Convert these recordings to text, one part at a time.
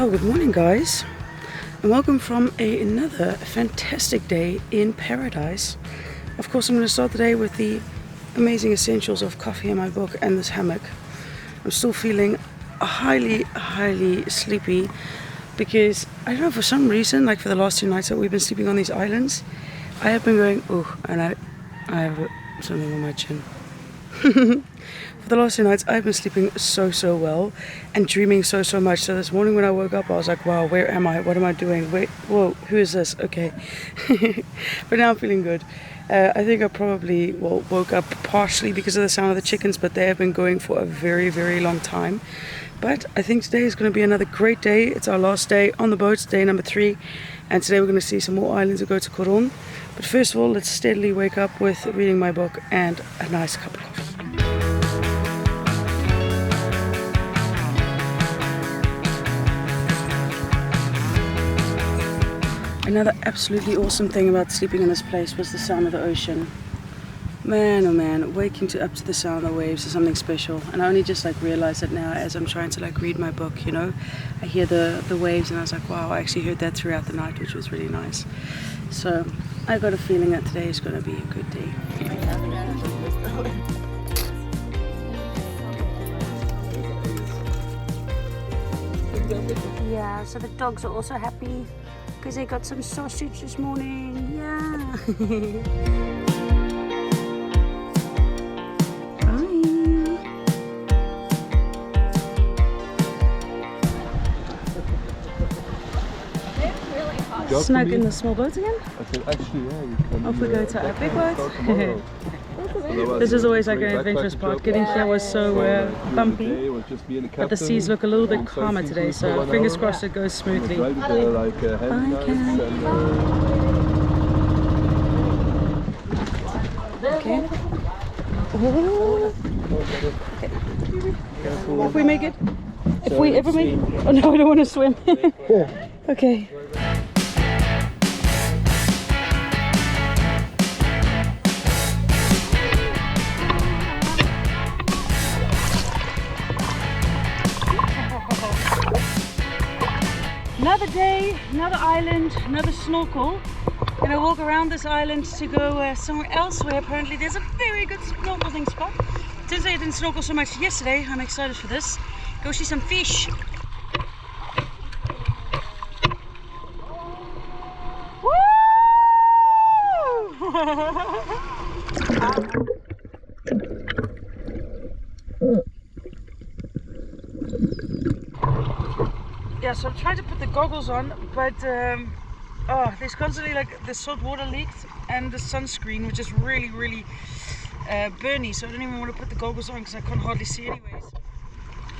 Well, good morning guys, and welcome from another fantastic day in paradise. Of course, I'm going to start the day with the amazing essentials of coffee in my book and this hammock. I'm still feeling highly sleepy because, I don't know, for some reason, like for the last 2 nights that we've been sleeping on these islands, I have been going, oh, and I have something on my chin. For the last 2 nights, I've been sleeping so well and dreaming so much. So this morning when I woke up, I was like, wow, where am I? What am I doing? Wait, whoa, who is this? Okay. But now I'm feeling good. I think I probably woke up partially because of the sound of the chickens, but they have been going for a very long time. But I think today is going to be another great day. It's our last day on the boat, day number 3. And today we're going to see some more islands and go to Coron. But first of all, let's steadily wake up with reading my book and a nice cup of coffee. Another absolutely awesome thing about sleeping in this place was the sound of the ocean. Man, oh man, waking up to the sound of the waves is something special. And I only just like realized it now as I'm trying to like read my book, you know. I hear the waves and I was like, wow, I actually heard that throughout the night, which was really nice. So I got a feeling that today is going to be a good day. Yeah, so the dogs are also happy because they got some sausage this morning. Yeah. Snug in the small boat again? I said, actually, yeah, you can. Off we go to our big boat. This is always like an adventurous part. Getting here was so bumpy, but the seas look a little bit calmer today, so fingers crossed it goes smoothly. Okay. Oh. Okay. If we make it, if we ever make it. Oh no, I don't want to swim. Okay. Another day, another island, another snorkel. I'm gonna walk around this island to go somewhere else where apparently there's a very good snorkeling spot. Since I didn't snorkel so much yesterday, I'm excited for this. Go see some fish. Woo! Yeah, so I'm trying to put the goggles on, but there's constantly like the salt water leaked and the sunscreen, which is really burny, so I don't even want to put the goggles on because I can't hardly see anyways.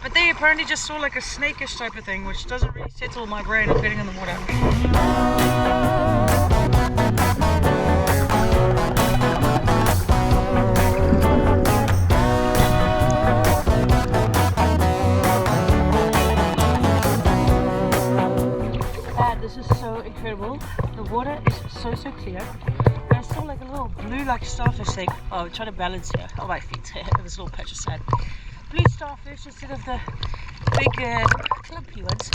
But they apparently just saw like a snakish type of thing, which doesn't really settle my brain of getting in the water. This is so incredible. The water is so clear. And I saw like a little blue like starfish thing. Oh, I'm trying to balance here on my feet. This little patch of sand. Blue starfish instead of the big clumpy ones.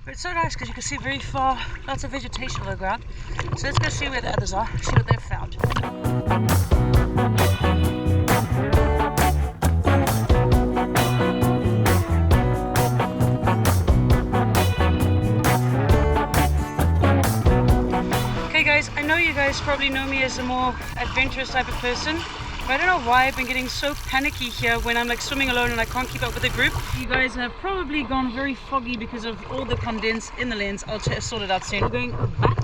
But it's so nice because you can see very far, lots of vegetation on the ground. So let's go see where the others are, see what they've found. I know you guys probably know me as a more adventurous type of person, but I don't know why I've been getting so panicky here when I'm like swimming alone and I can't keep up with the group. You guys have probably gone very foggy because of all the condense in the lens. I'll sort it out soon. We're going back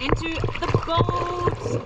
into the boat.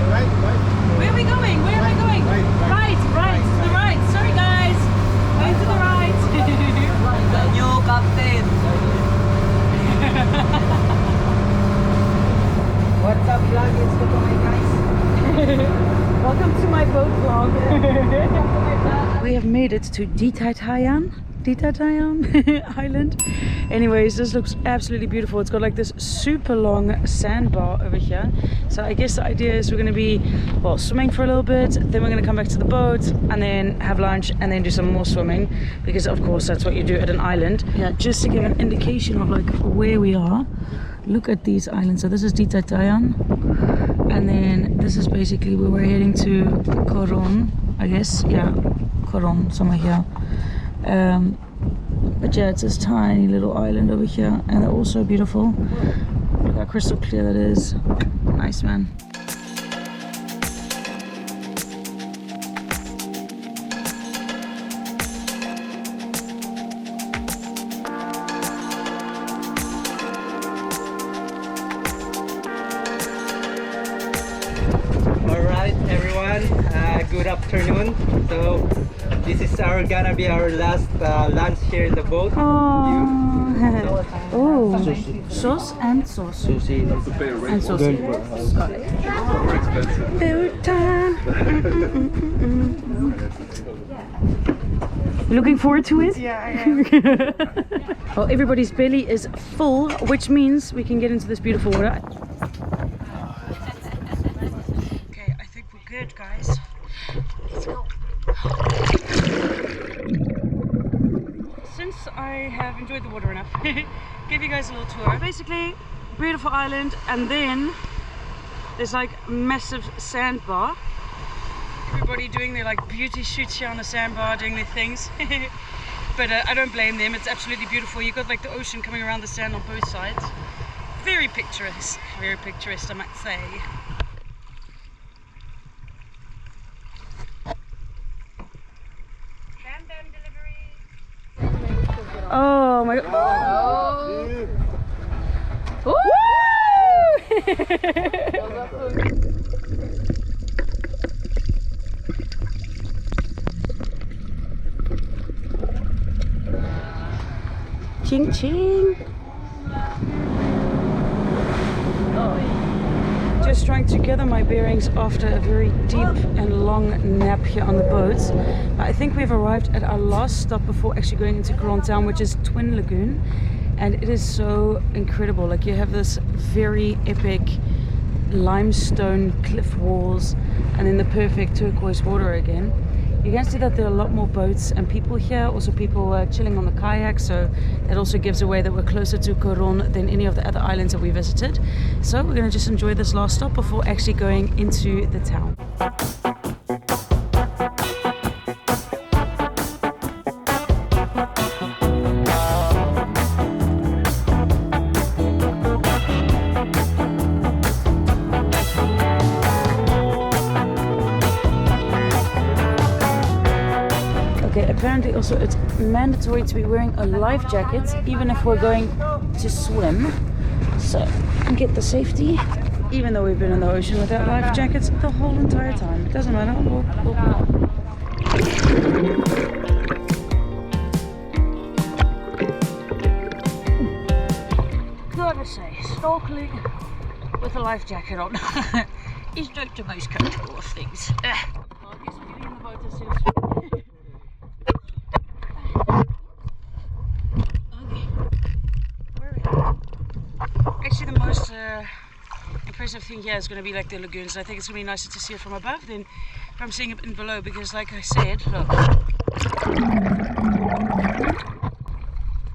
Right Welcome to my boat vlog. We have made it to Ditatayan Island. Anyways, this looks absolutely beautiful. It's got like this super long sandbar over here. So I guess the idea is we're going to be, well, swimming for a little bit, then we're going to come back to the boat and then have lunch and then do some more swimming, because of course that's what you do at an island. Yeah, just to give an indication of like where we are. Look at these islands. So this is Ditatayan, and then this is basically where we're heading to Coron, I guess. Yeah, Coron, somewhere here. But yeah, it's this tiny little island over here, and they're also beautiful. Look how crystal clear that is. Nice, man. Alright everyone, good afternoon. So this is gonna be our last lunch here in the boat. Oh, sauce and sauce. And sauce. Got it. Food time. You looking forward to it? Yeah, I am. Well, everybody's belly is full, which means we can get into this beautiful water. Okay, I think we're good, guys. Let's go. Since I have enjoyed the water enough, give you guys a little tour. Basically, beautiful island, and then there's like massive sandbar. Everybody doing their like beauty shoots here on the sandbar, doing their things. But I don't blame them. It's absolutely beautiful. You've got like the ocean coming around the sand on both sides. Very picturesque, I might say. Oh my god. Oh. Ching ching. Just trying to gather my bearings after a very deep and long nap here on the boat. I think we've arrived at our last stop before actually going into Coron Town, which is Twin Lagoon, and it is so incredible. Like, you have this very epic limestone cliff walls and then the perfect turquoise water again. You can see that there are a lot more boats and people here, also people chilling on the kayak, so that also gives away that we're closer to Coron than any of the other islands that we visited. So we're going to just enjoy this last stop before actually going into the town. Apparently also it's mandatory to be wearing a life jacket even if we're going to swim, so get the safety, even though we've been in the ocean without life jackets the whole entire time. It doesn't matter, we'll gotta say, snorkeling with a life jacket on is not the most comfortable of things. Well, I guess we're getting in the boat as soon as actually the most impressive thing here is going to be like the lagoons. I think it's going to be nicer to see it from above than from seeing it in below, because like I said, look,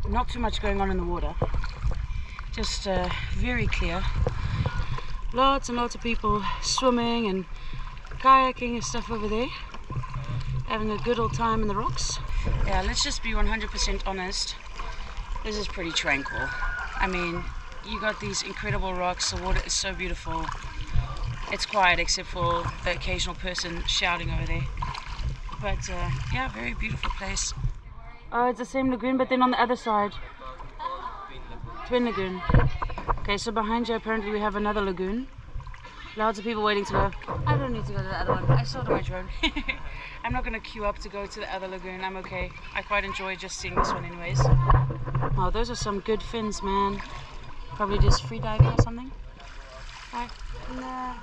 not too much going on in the water, just very clear. Lots and lots of people swimming and kayaking and stuff over there, having a good old time in the rocks. Yeah, let's just be 100% honest, this is pretty tranquil. I mean, you got these incredible rocks, the water is so beautiful. It's quiet except for the occasional person shouting over there. But yeah, very beautiful place. Oh, it's the same lagoon, but then on the other side. Twin Lagoon. Okay, so behind you apparently we have another lagoon. Lots of people waiting to go. I don't need to go to the other one. I saw my drone. I'm not going to queue up to go to the other lagoon. I'm okay. I quite enjoy just seeing this one anyways. Oh, those are some good fins, man. Probably just free diving or something. Hi. Nah.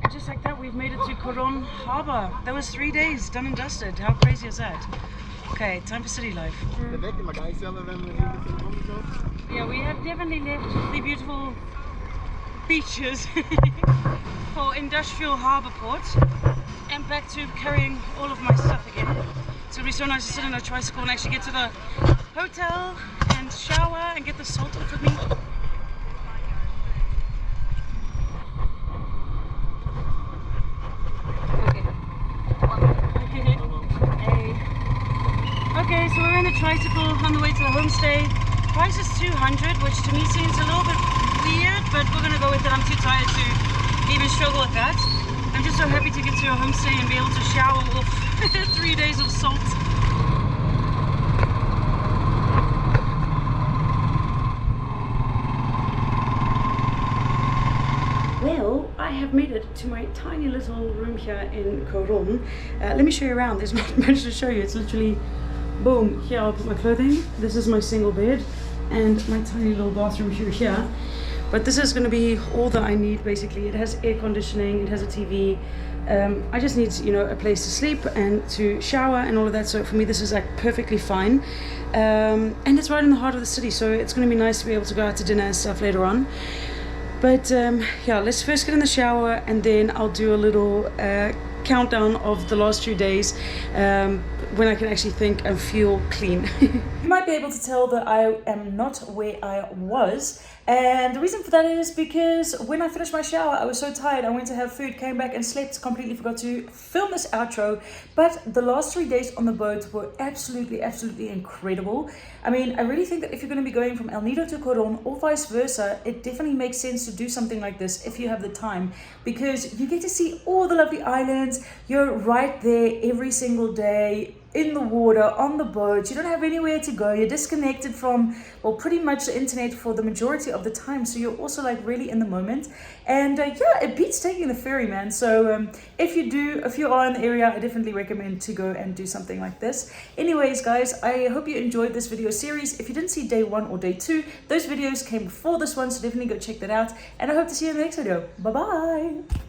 And just like that, we've made it to Coron Harbour. That was 3 days, done and dusted. How crazy is that? Okay, time for city life. Yeah, we have definitely left the beautiful beaches for industrial harbour port and back to carrying all of my stuff again. It's gonna be so nice to sit on a tricycle and actually get to the hotel and shower and get the salt off of me. Okay, so we're in a tricycle on the way to the homestay. Price is 200, which to me seems a little bit weird, but we're gonna go with it. I'm too tired to even struggle with that. I'm just so happy to get to a homestay and be able to shower off 3 days of salt. Well, I have made it to my tiny little room here in Coron. Let me show you around. There's not much to show you. It's literally, boom, here I'll put my clothing. This is my single bed and my tiny little bathroom here. But this is going to be all that I need basically. It has air conditioning, it has a TV. I just need, you know, a place to sleep and to shower and all of that. So for me, this is like perfectly fine. And it's right in the heart of the city, so it's going to be nice to be able to go out to dinner and stuff later on. But yeah, let's first get in the shower and then I'll do a little countdown of the last few days when I can actually think and feel clean. You might be able to tell that I am not where I was, and the reason for that is because when I finished my shower I was so tired. I went to have food, came back and slept, completely forgot to film this outro. But the last 3 days on the boat were absolutely incredible. I mean, I really think that if you're going to be going from El Nido to Coron or vice versa, it definitely makes sense to do something like this if you have the time, because you get to see all the lovely islands. You're right there every single day in the water, on the boat. You don't have anywhere to go. You're disconnected from, well, pretty much the internet for the majority of the time. So you're also like really in the moment. And yeah, it beats taking the ferry, man. So if you are in the area, I definitely recommend to go and do something like this. Anyways, guys, I hope you enjoyed this video series. If you didn't see day 1 or day 2, those videos came before this one, so definitely go check that out. And I hope to see you in the next video. Bye bye.